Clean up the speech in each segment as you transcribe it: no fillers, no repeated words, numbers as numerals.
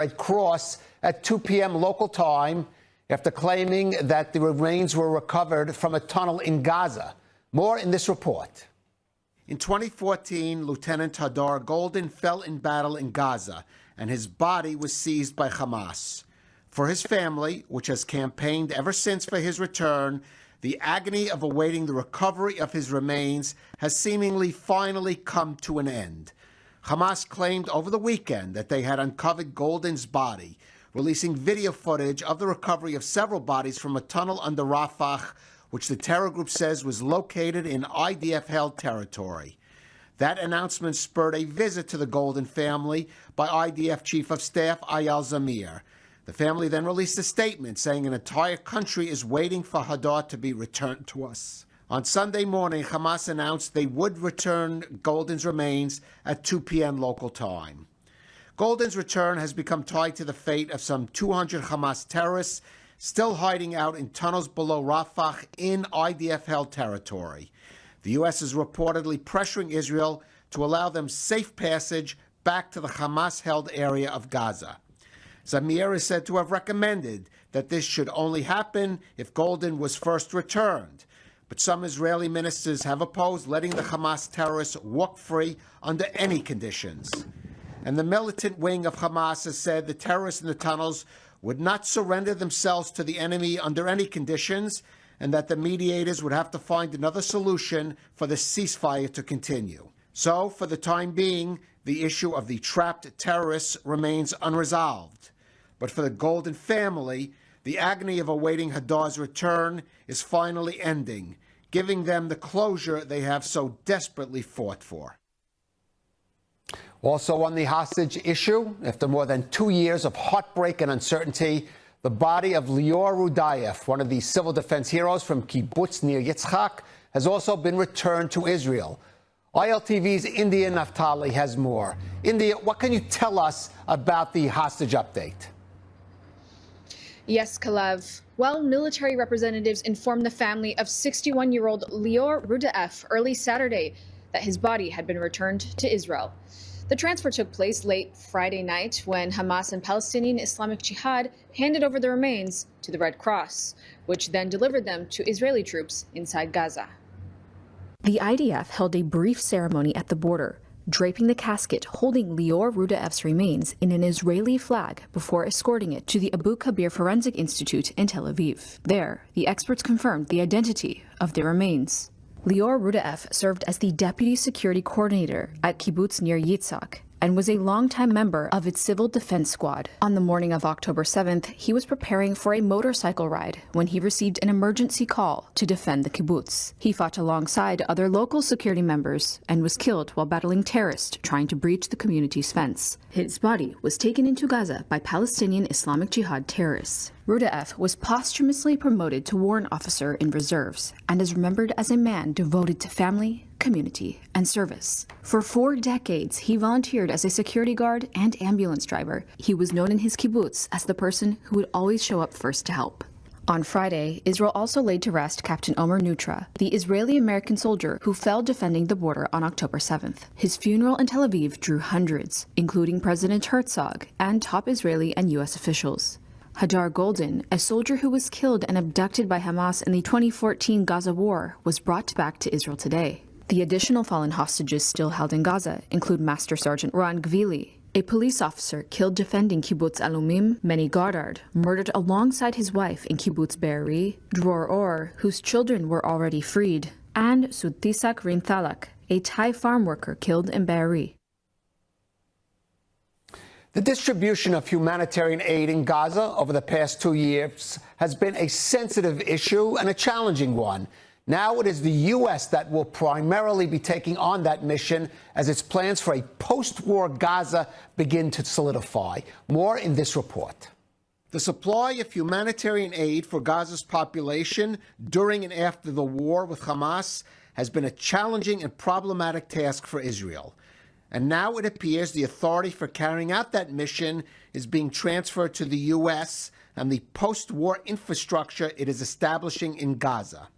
Red Cross at 2 p.m. local time after claiming that the remains were recovered from a tunnel in Gaza. More in this report. In 2014, Lieutenant Hadar Goldin fell in battle in Gaza, and his body was seized by Hamas. For his family, which has campaigned ever since for his return, the agony of awaiting the recovery of his remains has seemingly finally come to an end. Hamas claimed over the weekend that they had uncovered Goldin's body, releasing video footage of the recovery of several bodies from a tunnel under Rafah, which the terror group says was located in IDF-held territory. That announcement spurred a visit to the Goldin family by IDF Chief of Staff Eyal Zamir. The family then released a statement saying an entire country is waiting for Hadar to be returned to us. On Sunday morning, Hamas announced they would return Goldin's remains at 2 p.m. local time. Goldin's return has become tied to the fate of some 200 Hamas terrorists still hiding out in tunnels below Rafah in IDF-held territory. The U.S. is reportedly pressuring Israel to allow them safe passage back to the Hamas-held area of Gaza. Zamir is said to have recommended that this should only happen if Goldin was first returned. But some Israeli ministers have opposed letting the Hamas terrorists walk free under any conditions. And the militant wing of Hamas has said the terrorists in the tunnels would not surrender themselves to the enemy under any conditions, and that the mediators would have to find another solution for the ceasefire to continue. So, for the time being, the issue of the trapped terrorists remains unresolved. But for the Goldin family, the agony of awaiting Hadar's return is finally ending, giving them the closure they have so desperately fought for. Also on the hostage issue, after more than 2 years of heartbreak and uncertainty, the body of Lior Rudayev, one of the civil defense heroes from Kibbutz Nir Yitzchak, has also been returned to Israel. ILTV's India Naftali has more. India, what can you tell us about the hostage update? Yes, Kalev. Well, military representatives informed the family of 61-year-old Lior Rudayev early Saturday that his body had been returned to Israel. The transfer took place late Friday night when Hamas and Palestinian Islamic Jihad handed over the remains to the Red Cross, which then delivered them to Israeli troops inside Gaza. The IDF held a brief ceremony at the border, draping the casket holding Lior Rudayev's remains in an Israeli flag before escorting it to the Abu Kabir Forensic Institute in Tel Aviv. There, the experts confirmed the identity of the remains. Lior Rudayev served as the deputy security coordinator at Kibbutz Nir Yitzchak and was a longtime member of its civil defense squad. On the morning of October 7th, he was preparing for a motorcycle ride when he received an emergency call to defend the kibbutz. He fought alongside other local security members and was killed while battling terrorists trying to breach the community's fence. His body was taken into Gaza by Palestinian Islamic Jihad terrorists. Rudayev was posthumously promoted to warrant officer in reserves and is remembered as a man devoted to family, community, and service. For 4 decades, he volunteered as a security guard and ambulance driver. He was known in his kibbutz as the person who would always show up first to help. On Friday, Israel also laid to rest Captain Omer Nutra, the Israeli-American soldier who fell defending the border on October 7th. His funeral in Tel Aviv drew hundreds, including President Herzog and top Israeli and U.S. officials. Hadar Goldin, a soldier who was killed and abducted by Hamas in the 2014 Gaza war, was brought back to Israel today. The additional fallen hostages still held in Gaza include Master Sergeant Ran Gvili, a police officer killed defending Kibbutz Alumim, Meni Goddard, murdered alongside his wife in Kibbutz Be'eri, Dror Or, whose children were already freed, and Sudtisak Rinthalak, a Thai farm worker killed in Be'eri. The distribution of humanitarian aid in Gaza over the past 2 years has been a sensitive issue and a challenging one. Now it is the U.S. that will primarily be taking on that mission as its plans for a post-war Gaza begin to solidify. More in this report. The supply of humanitarian aid for Gaza's population during and after the war with Hamas has been a challenging and problematic task for Israel. And now it appears the authority for carrying out that mission is being transferred to the U.S. and the post-war infrastructure it is establishing in Gaza.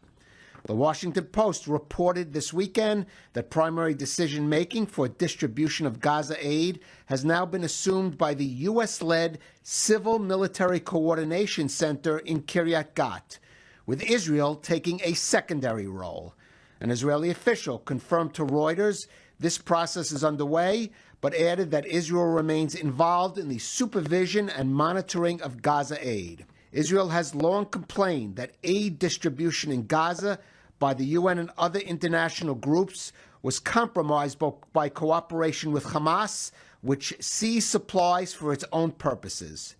The Washington Post reported this weekend that primary decision-making for distribution of Gaza aid has now been assumed by the U.S.-led Civil Military Coordination Center in Kiryat Gat, with Israel taking a secondary role. An Israeli official confirmed to Reuters this process is underway, but added that Israel remains involved in the supervision and monitoring of Gaza aid. Israel has long complained that aid distribution in Gaza by the UN and other international groups was compromised by cooperation with Hamas, which seized supplies for its own purposes.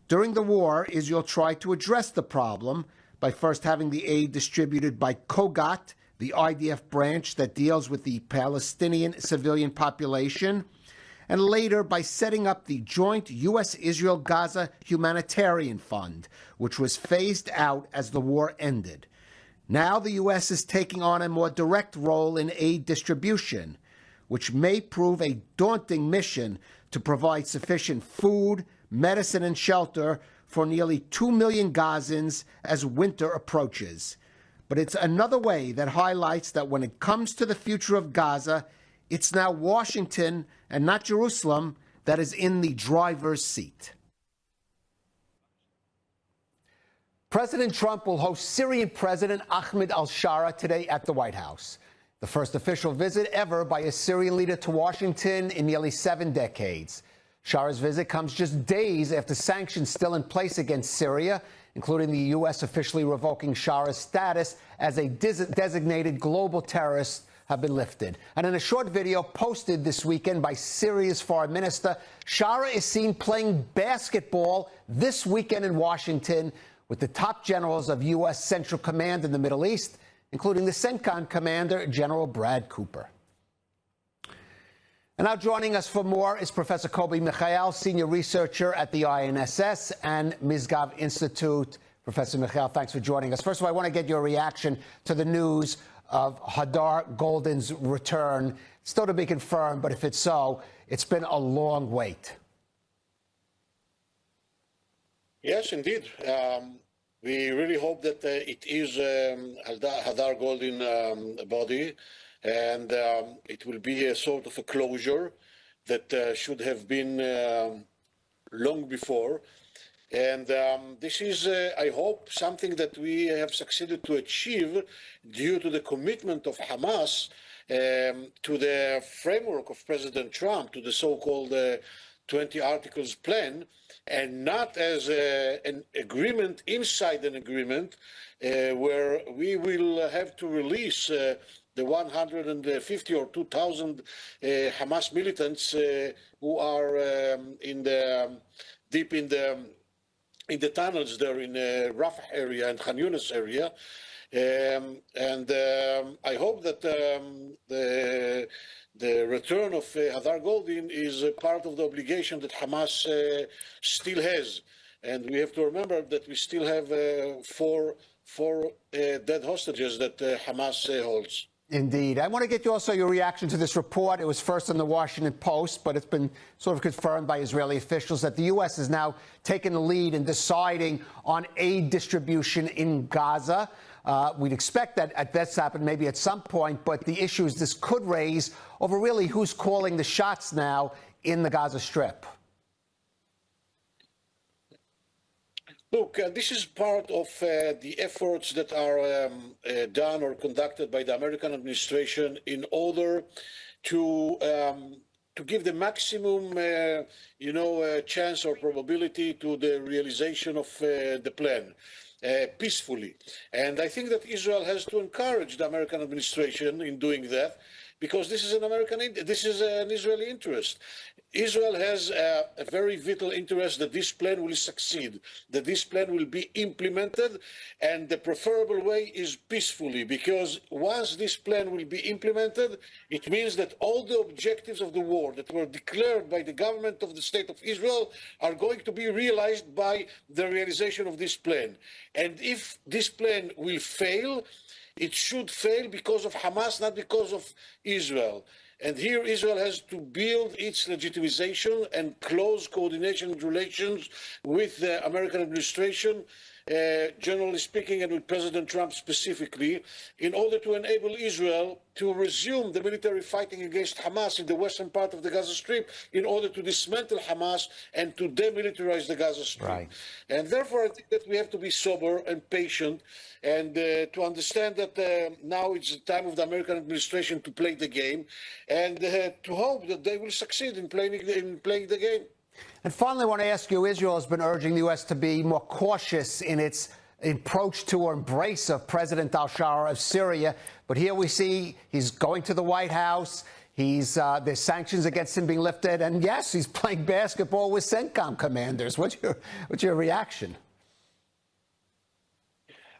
During the war, Israel tried to address the problem by first having the aid distributed by Kogat, the IDF branch that deals with the Palestinian civilian population, and later by setting up the joint U.S.-Israel-Gaza Humanitarian Fund, which was phased out as the war ended. Now the U.S. is taking on a more direct role in aid distribution, which may prove a daunting mission to provide sufficient food, medicine, and shelter for nearly 2 million Gazans as winter approaches. But it's another way that highlights that when it comes to the future of Gaza, it's now Washington and not Jerusalem that is in the driver's seat. President Trump will host Syrian President Ahmed al-Shara today at the White House. The first official visit ever by a Syrian leader to Washington in nearly 7 decades. Shara's visit comes just days after sanctions still in place against Syria, including the U.S. officially revoking Shara's status as a designated global terrorist, have been lifted. And in a short video posted this weekend by Syria's foreign minister, Shara is seen playing basketball this weekend in Washington with the top generals of U.S. Central Command in the Middle East, including the CENTCOM commander, General Brad Cooper. And now joining us for more is Professor Kobi Michael, senior researcher at the INSS and Misgav Institute. Professor Michael, thanks for joining us. First of all, I want to get your reaction to the news of Hadar Goldin's return. Still to be confirmed, but if it's so, it's been a long wait. Yes, indeed. We really hope that it is Hadar Goldin body, and it will be a sort of a closure that should have been long before. And this is, I hope, something that we have succeeded to achieve due to the commitment of Hamas to the framework of President Trump, to the so-called 20 Articles plan, and not as an agreement inside an agreement where we will have to release the 150 or 2,000 Hamas militants who are deep in the tunnels there in Rafah area and Khan Yunis area. I hope that the return of Hadar Goldin is a part of the obligation that Hamas still has. And we have to remember that we still have four dead hostages that Hamas holds. Indeed. I want to get you also your reaction to this report. It was first in the Washington Post, but it's been sort of confirmed by Israeli officials that the U.S. has now taken the lead in deciding on aid distribution in Gaza. We'd expect that that's happened maybe at some point, but the issues this could raise over really who's calling the shots now in the Gaza Strip. Look, this is part of the efforts that are done or conducted by the American administration in order to give the maximum, chance or probability to the realization of the plan peacefully. And I think that Israel has to encourage the American administration in doing that, because this is an Israeli interest. Israel has a very vital interest that this plan will succeed, that this plan will be implemented, and the preferable way is peacefully, because once this plan will be implemented, it means that all the objectives of the war that were declared by the government of the State of Israel are going to be realized by the realization of this plan. And if this plan will fail, it should fail because of Hamas, not because of Israel. And here Israel has to build its legitimization and close coordination relations with the American administration generally speaking, and with President Trump specifically, in order to enable Israel to resume the military fighting against Hamas in the western part of the Gaza Strip, in order to dismantle Hamas and to demilitarize the Gaza Strip. Right. And therefore, I think that we have to be sober and patient, and to understand that now it's the time of the American administration to play the game, and to hope that they will succeed in playing the game. And finally, I want to ask you, Israel has been urging the U.S. to be more cautious in its approach to or embrace of President al-Shara of Syria. But here we see he's going to the White House. There's sanctions against him being lifted. And yes, he's playing basketball with CENTCOM commanders. What's your reaction?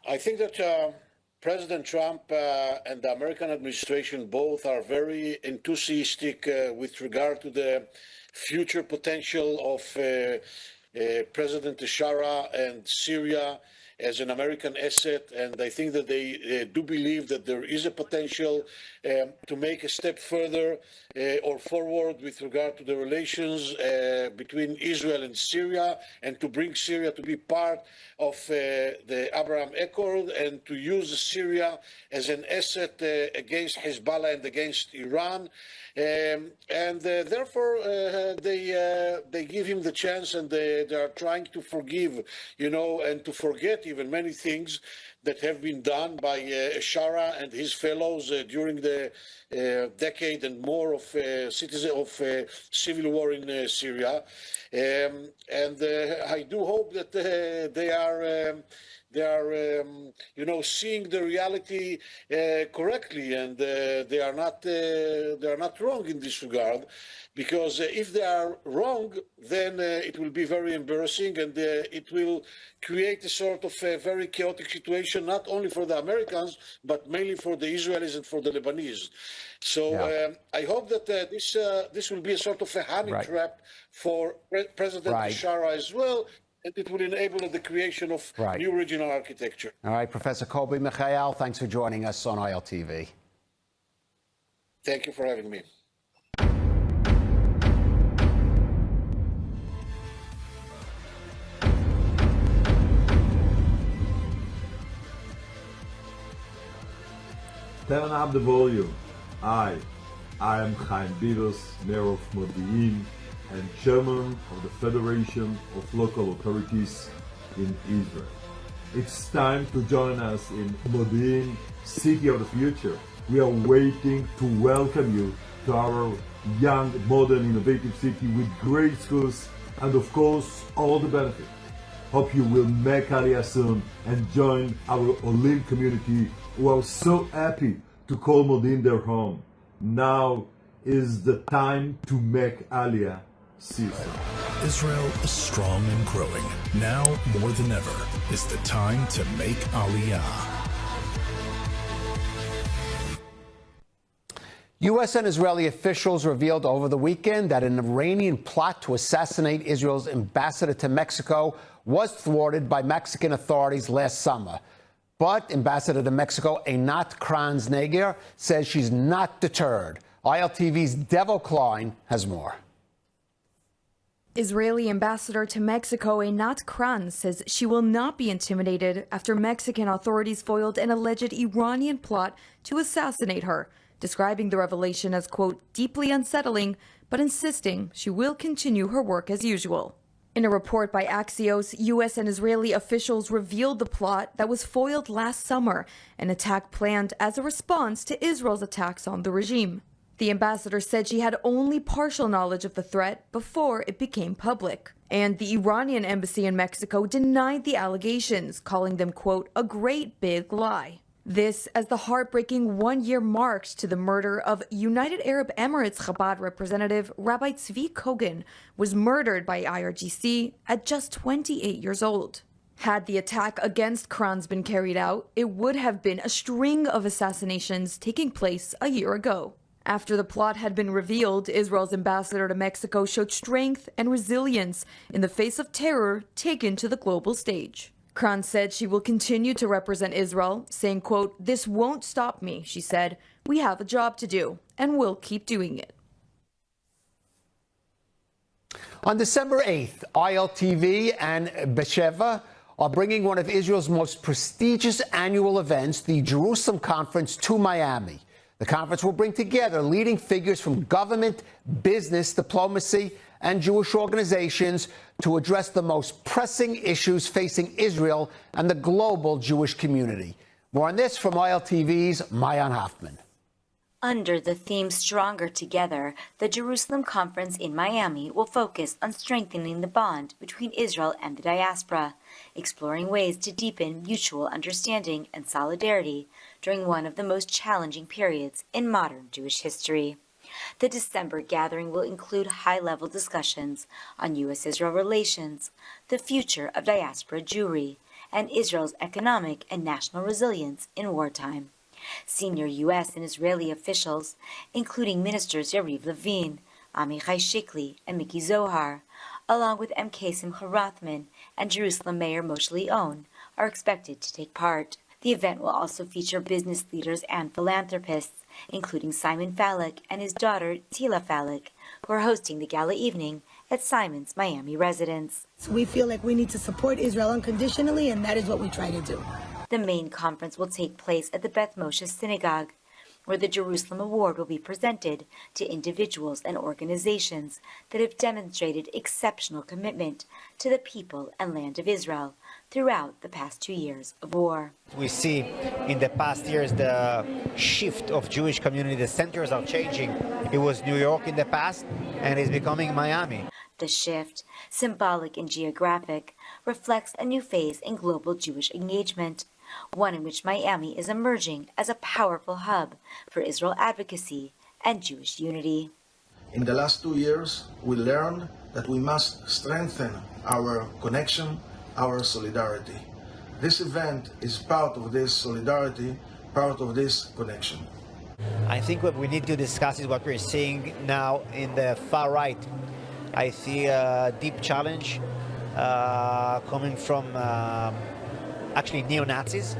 I think that President Trump and the American administration both are very enthusiastic with regard to the future potential of President al-Shara and Syria as an American asset, and I think that they do believe that there is a potential to make a step further or forward with regard to the relations between Israel and Syria, and to bring Syria to be part of the Abraham Accord, and to use Syria as an asset against Hezbollah and against Iran. And therefore, they give him the chance, and they are trying to forgive, and to forget even many things that have been done by Shara and his fellows during the decade and more of civil war in Syria. And I do hope that they are seeing the reality correctly, and they are not wrong in this regard, because if they are wrong, then it will be very embarrassing, and it will create a sort of a very chaotic situation, not only for the Americans, but mainly for the Israelis and for the Lebanese. So I hope that this will be a sort of a honey trap for President Shara as well, and it will enable the creation of new regional architecture. All right, Professor Kobi Michael, thanks for joining us on ILTV. Thank you for having me. Turn up the volume. I am Chaim Biros, Mayor of Modi'in and Chairman of the Federation of Local Authorities in Israel. It's time to join us in Modi'in, City of the Future. We are waiting to welcome you to our young, modern, innovative city with great schools and, of course, all the benefits. Hope you will make Aliyah soon and join our Olim community who are so happy to call Modi'in their home. Now is the time to make Aliyah cease. Israel is strong and growing. Now more than ever is the time to make Aliyah. U.S. and Israeli officials revealed over the weekend that an Iranian plot to assassinate Israel's ambassador to Mexico was thwarted by Mexican authorities last summer. But Ambassador to Mexico, Einat Kranz-Neger, says she's not deterred. ILTV's Devo Klein has more. Israeli ambassador to Mexico, Einat Kranz, says she will not be intimidated after Mexican authorities foiled an alleged Iranian plot to assassinate her, describing the revelation as, quote, deeply unsettling, but insisting she will continue her work as usual. In a report by Axios, U.S. and Israeli officials revealed the plot that was foiled last summer, an attack planned as a response to Israel's attacks on the regime. The ambassador said she had only partial knowledge of the threat before it became public. And the Iranian embassy in Mexico denied the allegations, calling them, quote, a great big lie. This as the heartbreaking 1 year marks to the murder of United Arab Emirates Chabad representative Rabbi Tzvi Kogan was murdered by IRGC at just 28 years old. Had the attack against Kranz been carried out, it would have been a string of assassinations taking place a year ago. After the plot had been revealed, Israel's ambassador to Mexico showed strength and resilience in the face of terror taken to the global stage. Kranz said she will continue to represent Israel, saying, quote, this won't stop me, she said. We have a job to do, and we'll keep doing it. On December 8th, ILTV and Besheva are bringing one of Israel's most prestigious annual events, the Jerusalem Conference, to Miami. The conference will bring together leading figures from government, business, diplomacy, and Jewish organizations to address the most pressing issues facing Israel and the global Jewish community. More on this from ILTV's Mayan Hoffman. Under the theme Stronger Together, the Jerusalem Conference in Miami will focus on strengthening the bond between Israel and the diaspora, exploring ways to deepen mutual understanding and solidarity during one of the most challenging periods in modern Jewish history. The December gathering will include high-level discussions on U.S.-Israel relations, the future of diaspora Jewry, and Israel's economic and national resilience in wartime. Senior U.S. and Israeli officials, including Ministers Yariv Levin, Amichai Shikli, and Miki Zohar, along with MK Simcha Rothman and Jerusalem Mayor Moshe Leon, are expected to take part. The event will also feature business leaders and philanthropists, including Simon Falek and his daughter Tila Falek, who are hosting the gala evening at Simon's Miami residence. So we feel like we need to support Israel unconditionally, and that is what we try to do. The main conference will take place at the Beth Moshe Synagogue, where the Jerusalem Award will be presented to individuals and organizations that have demonstrated exceptional commitment to the people and land of Israel throughout the past 2 years of war. We see in the past years the shift of Jewish community. The centers are changing. It was New York in the past, and it's becoming Miami. The shift, symbolic and geographic, reflects a new phase in global Jewish engagement, one in which Miami is emerging as a powerful hub for Israel advocacy and Jewish unity. In the last 2 years, we learned that we must strengthen our connection, our solidarity. This event is part of this solidarity, part of this connection. I think what we need to discuss is what we're seeing now in the far right. I see a deep challenge coming from actually neo-Nazis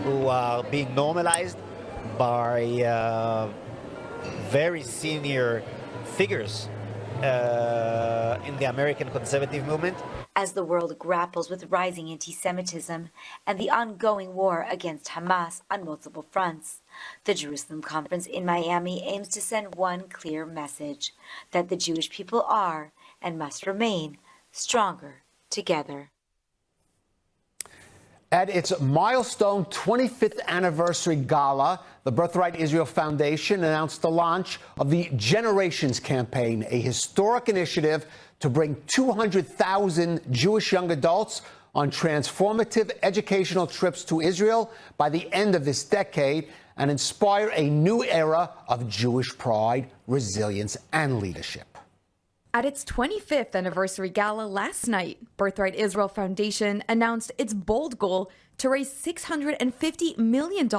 who are being normalized by very senior figures in the American conservative movement. As the world grapples with rising anti-Semitism and the ongoing war against Hamas on multiple fronts, the Jerusalem Conference in Miami aims to send one clear message: that the Jewish people are and must remain stronger together. At its milestone 25th anniversary gala, the Birthright Israel Foundation announced the launch of the Generations Campaign, a historic initiative to bring 200,000 Jewish young adults on transformative educational trips to Israel by the end of this decade and inspire a new era of Jewish pride, resilience, and leadership. At its 25th anniversary gala last night, Birthright Israel Foundation announced its bold goal to raise $650 million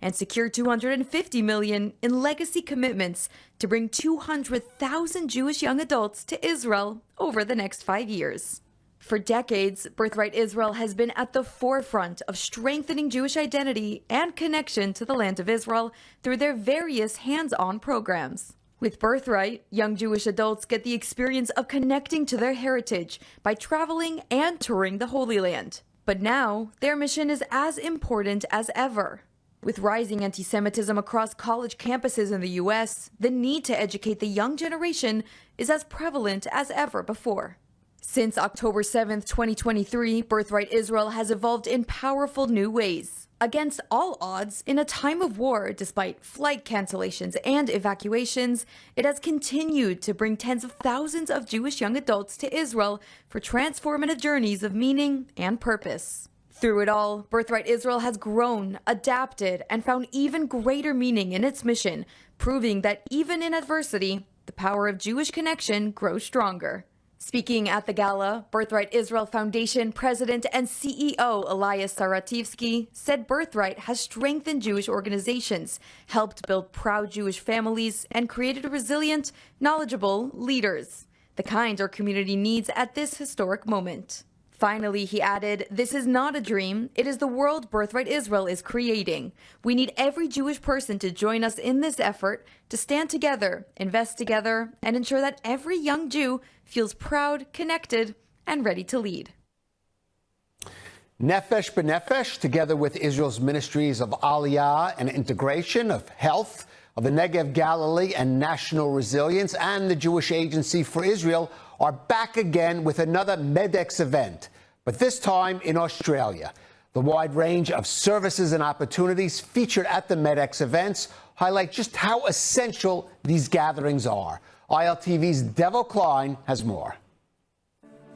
and secure $250 million in legacy commitments to bring 200,000 Jewish young adults to Israel over the next 5 years. For decades, Birthright Israel has been at the forefront of strengthening Jewish identity and connection to the land of Israel through their various hands-on programs. With Birthright, young Jewish adults get the experience of connecting to their heritage by traveling and touring the Holy Land. But now, their mission is as important as ever. With rising anti-Semitism across college campuses in the U.S., the need to educate the young generation is as prevalent as ever before. Since October 7th, 2023, Birthright Israel has evolved in powerful new ways. Against all odds, in a time of war, despite flight cancellations and evacuations, it has continued to bring tens of thousands of Jewish young adults to Israel for transformative journeys of meaning and purpose. Through it all, Birthright Israel has grown, adapted, and found even greater meaning in its mission, proving that even in adversity, the power of Jewish connection grows stronger. Speaking at the gala, Birthright Israel Foundation President and CEO Elias Sarativsky said Birthright has strengthened Jewish organizations, helped build proud Jewish families, and created resilient, knowledgeable leaders, the kind our community needs at this historic moment. Finally, he added, "This is not a dream. It is the world Birthright Israel is creating. We need every Jewish person to join us in this effort, to stand together, invest together, and ensure that every young Jew feels proud, connected, and ready to lead." Nefesh B'Nefesh, together with Israel's ministries of Aliyah and Integration, of Health, of the Negev Galilee and National Resilience, and the Jewish Agency for Israel, are back again with another MEDEX event, but this time in Australia. The wide range of services and opportunities featured at the MEDEX events highlight just how essential these gatherings are. ILTV's Devo Klein has more.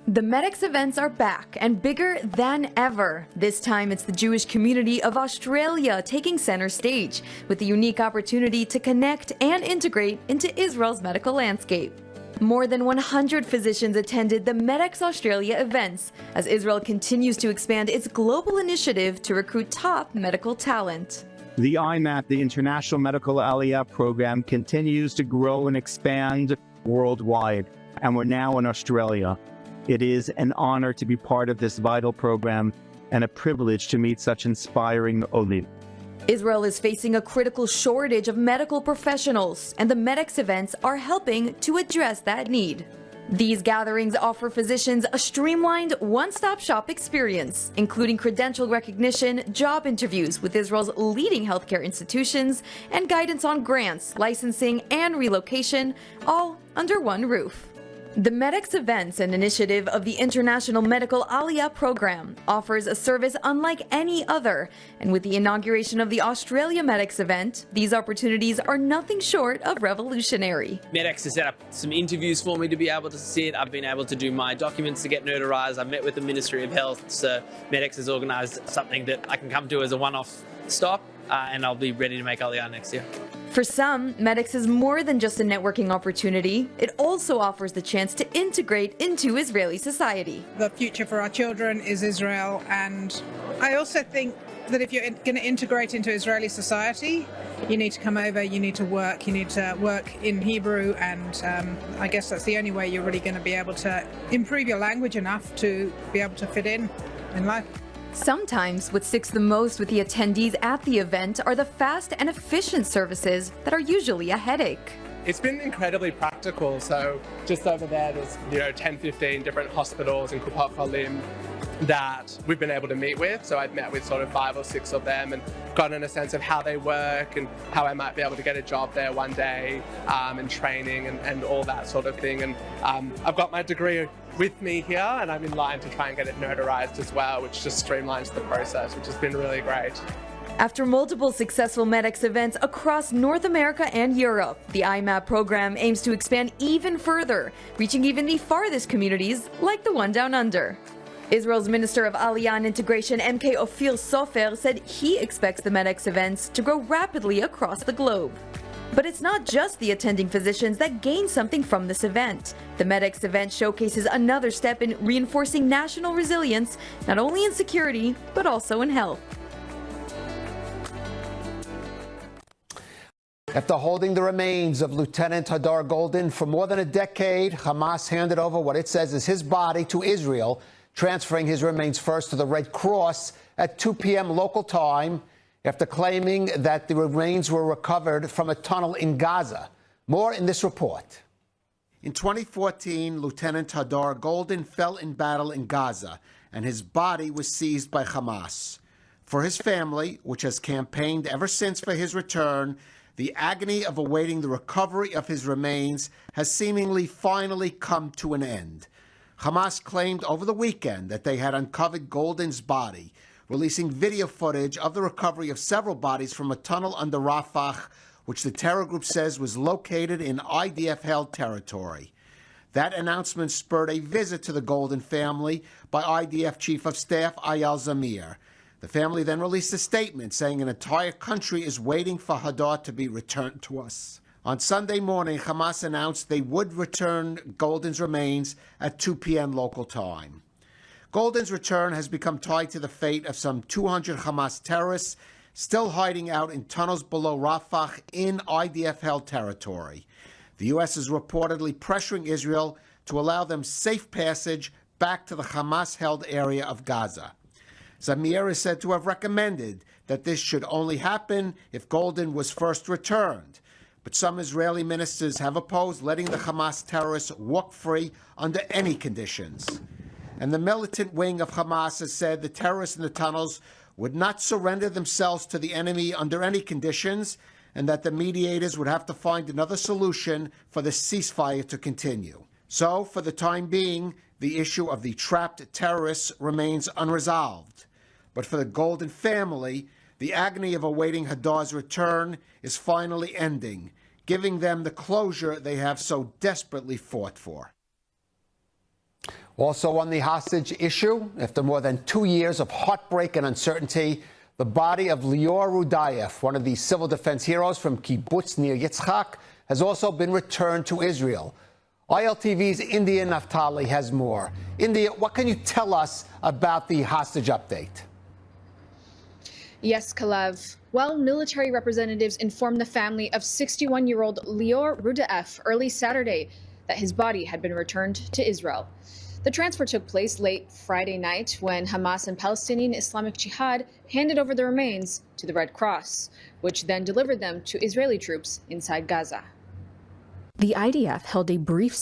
The MEDEX events are back and bigger than ever. This time it's the Jewish community of Australia taking center stage with the unique opportunity to connect and integrate into Israel's medical landscape. More than 100 physicians attended the MEDEX Australia events as Israel continues to expand its global initiative to recruit top medical talent. The IMAP, the International Medical Aliyah Program, continues to grow and expand worldwide, and we're now in Australia. It is an honor to be part of this vital program and a privilege to meet such inspiring Olim. Israel is facing a critical shortage of medical professionals, and the MEDEX events are helping to address that need. These gatherings offer physicians a streamlined, one-stop shop experience, including credential recognition, job interviews with Israel's leading healthcare institutions, and guidance on grants, licensing, and relocation, all under one roof. The MEDEX events, an initiative of the International Medical Aliyah Program, offers a service unlike any other. And with the inauguration of the Australia MEDEX event, these opportunities are nothing short of revolutionary. MEDEX has set up some interviews for me to be able to sit. I've been able to do my documents to get notarized. I've met with the Ministry of Health. So MEDEX has organized something that I can come to as a one-off stop, and I'll be ready to make Aliyah next year. For some, MEDEX is more than just a networking opportunity. It also offers the chance to integrate into Israeli society. The future for our children is Israel, and I also think that if you're going to integrate into Israeli society, you need to come over, you need to work in Hebrew, and I guess that's the only way you're really going to be able to improve your language enough to be able to fit in life. Sometimes what sticks the most with the attendees at the event are the fast and efficient services that are usually a headache. It's been incredibly practical. So just over there, there's 10, 15 different hospitals in Kupat Halim that we've been able to meet with. So I've met with sort of 5 or 6 of them and gotten a sense of how they work and how I might be able to get a job there one day, and training and all that sort of thing. And I've got my degree with me here, and I'm in line to try and get it notarized as well, which just streamlines the process, which has been really great. After multiple successful MEDEX events across North America and Europe, the IMAP program aims to expand even further, reaching even the farthest communities like the one down under. Israel's Minister of Aliyah and Integration, MK Ophir Sofer, said he expects the MEDEX events to grow rapidly across the globe. But it's not just the attending physicians that gain something from this event. The MEDEX event showcases another step in reinforcing national resilience, not only in security, but also in health. After holding the remains of Lieutenant Hadar Goldin for more than a decade, Hamas handed over what it says is his body to Israel, transferring his remains first to the Red Cross at 2 p.m. local time, after claiming that the remains were recovered from a tunnel in Gaza. More in this report. In 2014, Lieutenant Hadar Goldin fell in battle in Gaza, and his body was seized by Hamas. For his family, which has campaigned ever since for his return, the agony of awaiting the recovery of his remains has seemingly finally come to an end. Hamas claimed over the weekend that they had uncovered Goldin's body, releasing video footage of the recovery of several bodies from a tunnel under Rafah, which the terror group says was located in IDF-held territory. That announcement spurred a visit to the Goldin family by IDF Chief of Staff Eyal Zamir. The family then released a statement saying an entire country is waiting for Hadar to be returned to us. On Sunday morning, Hamas announced they would return Goldin's remains at 2 p.m. local time. Goldin's return has become tied to the fate of some 200 Hamas terrorists still hiding out in tunnels below Rafah in IDF-held territory. The U.S. is reportedly pressuring Israel to allow them safe passage back to the Hamas-held area of Gaza. Zamir is said to have recommended that this should only happen if Goldin was first returned. But some Israeli ministers have opposed letting the Hamas terrorists walk free under any conditions. And the militant wing of Hamas has said the terrorists in the tunnels would not surrender themselves to the enemy under any conditions, and that the mediators would have to find another solution for the ceasefire to continue. So, for the time being, the issue of the trapped terrorists remains unresolved. But for the Golden family, the agony of awaiting Hadar's return is finally ending, giving them the closure they have so desperately fought for. Also on the hostage issue, after more than 2 years of heartbreak and uncertainty, the body of Lior Rudayev, one of the civil defense heroes from Kibbutz Nir Yitzchak, has also been returned to Israel. ILTV's India Naftali has more. India, what can you tell us about the hostage update? Yes, Kalev. Well, military representatives informed the family of 61-year-old Lior Rudaeff early Saturday that his body had been returned to Israel. The transfer took place late Friday night when Hamas and Palestinian Islamic Jihad handed over the remains to the Red Cross, which then delivered them to Israeli troops inside Gaza. The IDF held a brief